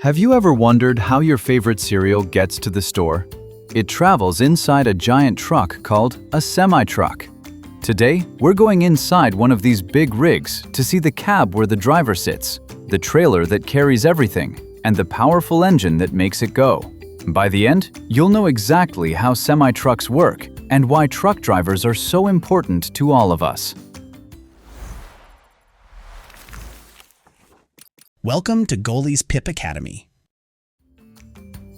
Have you ever wondered how your favorite cereal gets to the store? It travels inside a giant truck called a semi-truck. Today, we're going inside one of these big rigs to see the cab where the driver sits, the trailer that carries everything, and the powerful engine that makes it go. By the end, you'll know exactly how semi-trucks work and why truck drivers are so important to all of us. Welcome to Goalie's PIP Academy.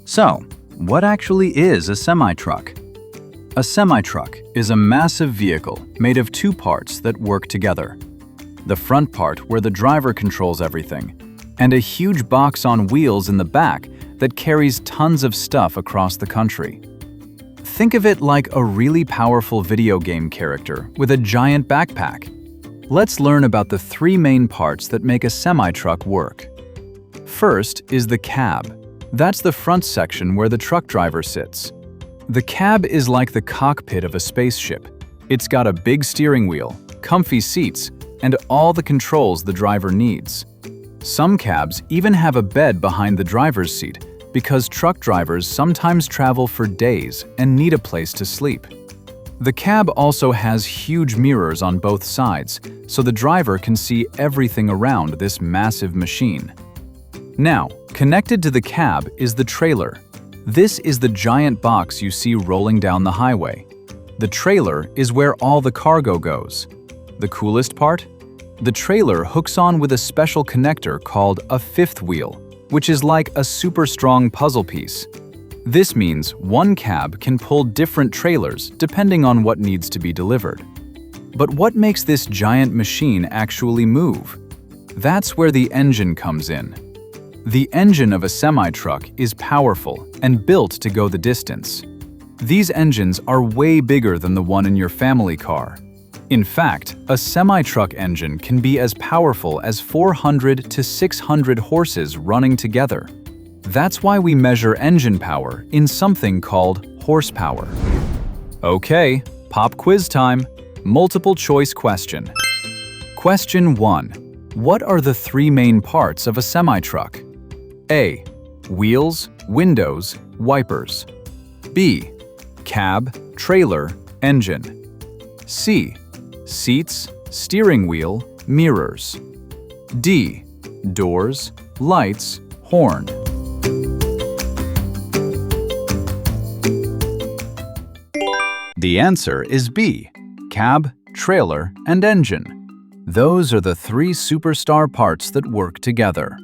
So, what actually is a semi-truck? A semi-truck is a massive vehicle made of two parts that work together. The front part where the driver controls everything, and a huge box on wheels in the back that carries tons of stuff across the country. Think of it like a really powerful video game character with a giant backpack. Let's learn about the three main parts that make a semi-truck work. First is the cab. That's the front section where the truck driver sits. The cab is like the cockpit of a spaceship. It's got a big steering wheel, comfy seats, and all the controls the driver needs. Some cabs even have a bed behind the driver's seat because truck drivers sometimes travel for days and need a place to sleep. The cab also has huge mirrors on both sides, so the driver can see everything around this massive machine. Now, connected to the cab is the trailer. This is the giant box you see rolling down the highway. The trailer is where all the cargo goes. The coolest part? The trailer hooks on with a special connector called a fifth wheel, which is like a super strong puzzle piece. This means one cab can pull different trailers depending on what needs to be delivered. But what makes this giant machine actually move? That's where the engine comes in. The engine of a semi-truck is powerful and built to go the distance. These engines are way bigger than the one in your family car. In fact, a semi-truck engine can be as powerful as 400 to 600 horses running together. That's why we measure engine power in something called horsepower. Okay, pop quiz time. Multiple choice question. Question 1. What are the three main parts of a semi-truck? A. Wheels, windows, wipers. B. Cab, trailer, engine. C. Seats, steering wheel, mirrors. D. Doors, lights, horn. The answer is B. Cab, trailer, and engine. Those are the three superstar parts that work together.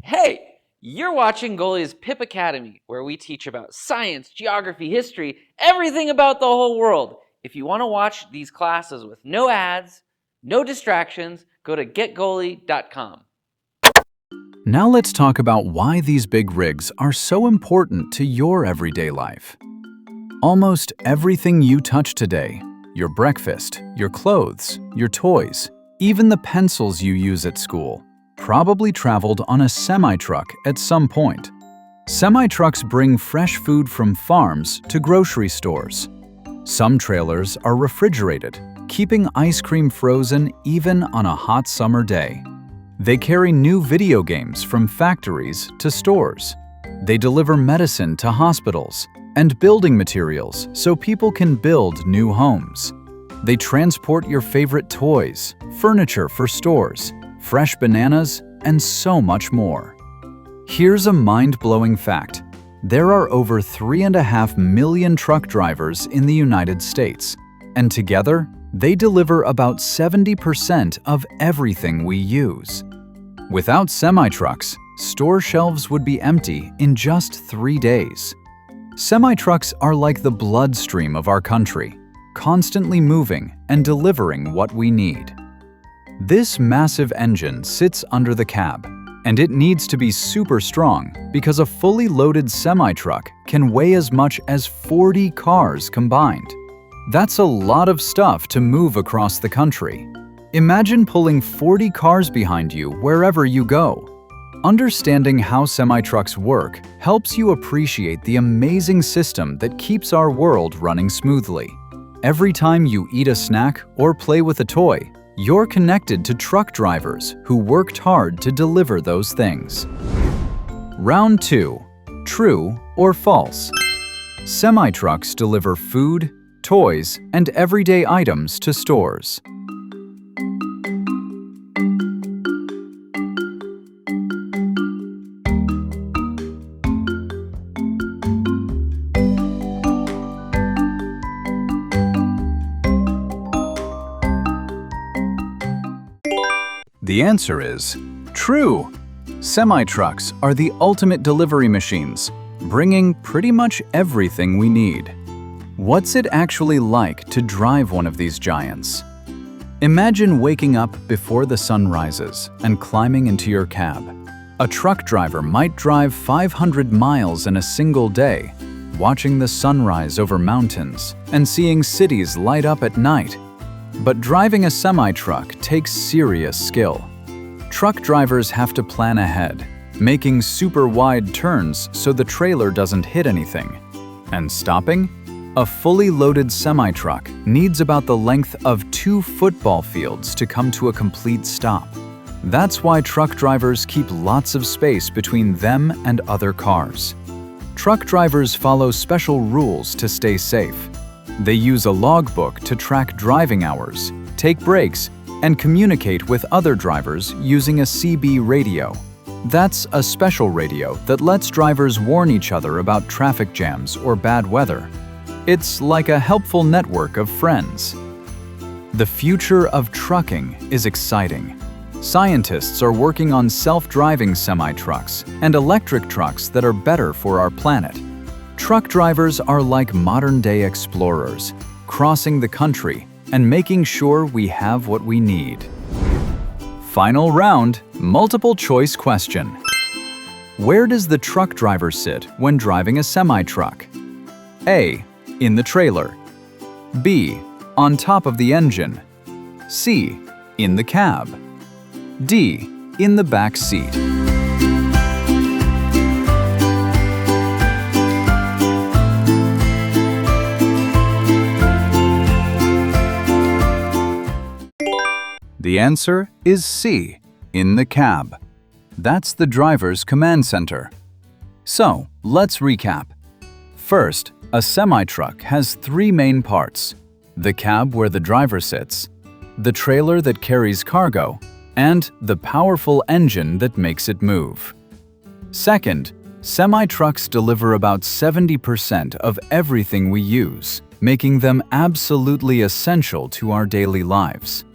Hey, you're watching Goalie's PIP Academy, where we teach about science, geography, history, everything about the whole world. If you want to watch these classes with no ads, no distractions, go to getgoalie.com. Now let's talk about why these big rigs are so important to your everyday life. Almost everything you touch today, your breakfast, your clothes, your toys, even the pencils you use at school, probably traveled on a semi-truck at some point. Semi-trucks bring fresh food from farms to grocery stores. Some trailers are refrigerated, keeping ice cream frozen even on a hot summer day. They carry new video games from factories to stores. They deliver medicine to hospitals and building materials so people can build new homes. They transport your favorite toys, furniture for stores, fresh bananas, and so much more. Here's a mind-blowing fact. There are over 3.5 million truck drivers in the United States, and together, they deliver about 70% of everything we use. Without semi-trucks, store shelves would be empty in just 3 days. Semi-trucks are like the bloodstream of our country, constantly moving and delivering what we need. This massive engine sits under the cab, and it needs to be super strong because a fully loaded semi-truck can weigh as much as 40 cars combined. That's a lot of stuff to move across the country. Imagine pulling 40 cars behind you wherever you go. Understanding how semi-trucks work helps you appreciate the amazing system that keeps our world running smoothly. Every time you eat a snack or play with a toy, You're connected to truck drivers who worked hard to deliver those things. Round 2. True or false? Semi-trucks deliver food, toys, and everyday items to stores. The answer is true. Semi-trucks are the ultimate delivery machines, bringing pretty much everything we need. What's it actually like to drive one of these giants? Imagine waking up before the sun rises and climbing into your cab. A truck driver might drive 500 miles in a single day, watching the sunrise over mountains and seeing cities light up at night. But driving a semi-truck takes serious skill. Truck drivers have to plan ahead, making super wide turns so the trailer doesn't hit anything. And stopping? A fully loaded semi-truck needs about the length of 2 football fields to come to a complete stop. That's why truck drivers keep lots of space between them and other cars. Truck drivers follow special rules to stay safe. They use a logbook to track driving hours, take breaks, and communicate with other drivers using a CB radio. That's a special radio that lets drivers warn each other about traffic jams or bad weather. It's like a helpful network of friends. The future of trucking is exciting. Scientists are working on self-driving semi-trucks and electric trucks that are better for our planet. Truck drivers are like modern-day explorers, crossing the country and making sure we have what we need. Final round, multiple choice question. Where does the truck driver sit when driving a semi-truck? A. In the trailer. B. On top of the engine. C. In the cab. D. In the back seat. The answer is C, in the cab. That's the driver's command center. So, let's recap. First, a semi-truck has 3 main parts: the cab where the driver sits, the trailer that carries cargo, and the powerful engine that makes it move. Second, semi-trucks deliver about 70% of everything we use, making them absolutely essential to our daily lives.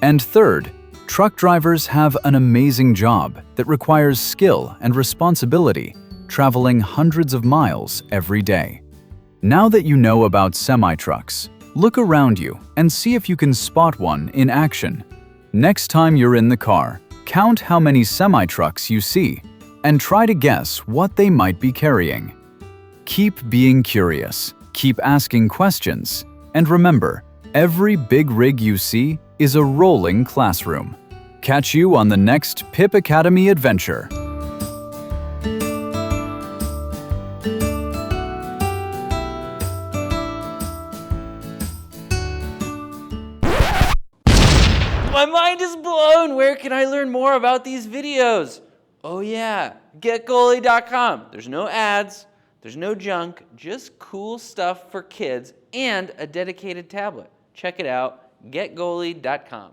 And third, truck drivers have an amazing job that requires skill and responsibility, traveling hundreds of miles every day. Now that you know about semi-trucks, look around you and see if you can spot one in action. Next time you're in the car, count how many semi-trucks you see and try to guess what they might be carrying. Keep being curious, keep asking questions, and remember, every big rig you see is a rolling classroom. Catch you on the next PIP Academy adventure. My mind is blown! Where can I learn more about these videos? Oh yeah, getgoalie.com. There's no ads, there's no junk, just cool stuff for kids and a dedicated tablet. Check it out, getgoalie.com.